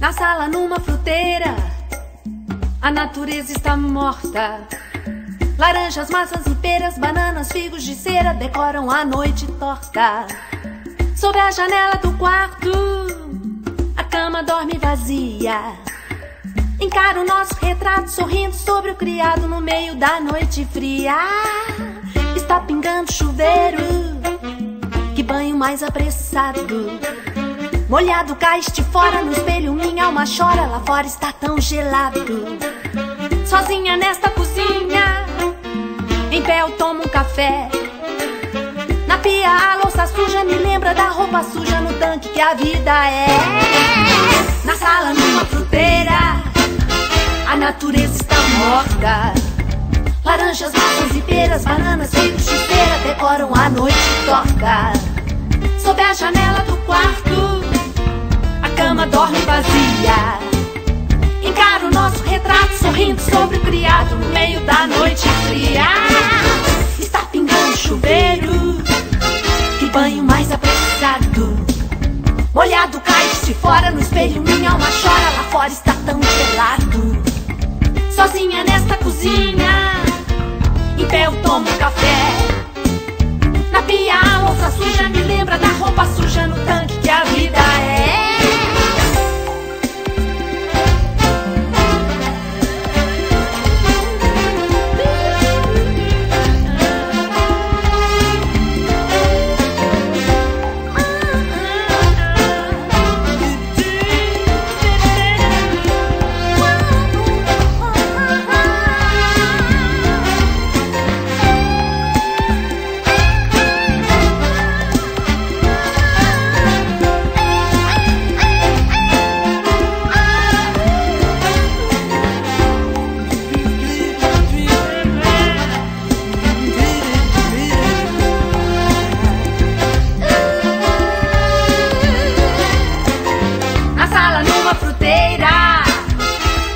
Na sala, numa fruteira, a natureza está morta. Laranjas, maçãs e peras, bananas, figos de cera decoram a noite torta. Sob a janela do quarto, a cama dorme vazia. Encaro o nosso retrato sorrindo sobre o criado no meio da noite fria. Está pingando chuveiro, que banho mais apressado. Molhado caíste fora no espelho, minha alma chora, lá fora está tão gelado. Sozinha nesta cozinha, em pé eu tomo um café. Na pia a louça suja me lembra da roupa suja no tanque que a vida é. Na sala numa fruteira, a natureza está morta. Laranjas, maçãs e peras, bananas, figos de cera decoram a noite torta. Sob a janela do quarto, a cama dorme vazia. Encaro o nosso retrato sorrindo sobre o criado no meio da noite fria. Está pingando chuveiro, que banho mais apressado. Molhado caíste fora no espelho, minha alma chora, lá fora está tão gelado. Sozinha nesta cozinha, em pé eu tomo um café. Na pia a louça suja me lembra da roupa suja no tanque que a vida é.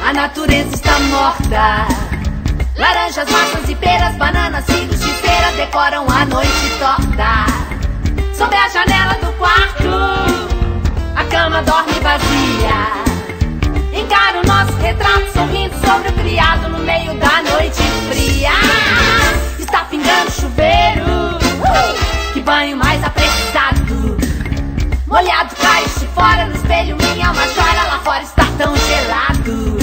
A natureza está morta. Laranjas, maçãs e peras, bananas, figos de cera decoram a noite torta. Sob a janela do quarto, a cama dorme vazia. Encaro o nosso retrato sorrindo sobre o criado no meio da noite fria. Está pingando chuveiro, que banho mais apressado. Molhado caíste fora no espelho, minha alma chora, lá fora está tão gelado.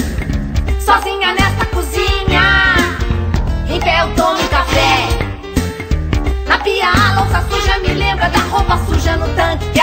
Sozinha nesta cozinha, em pé eu tomo um café. Na pia a louça suja me lembra da roupa suja no tanque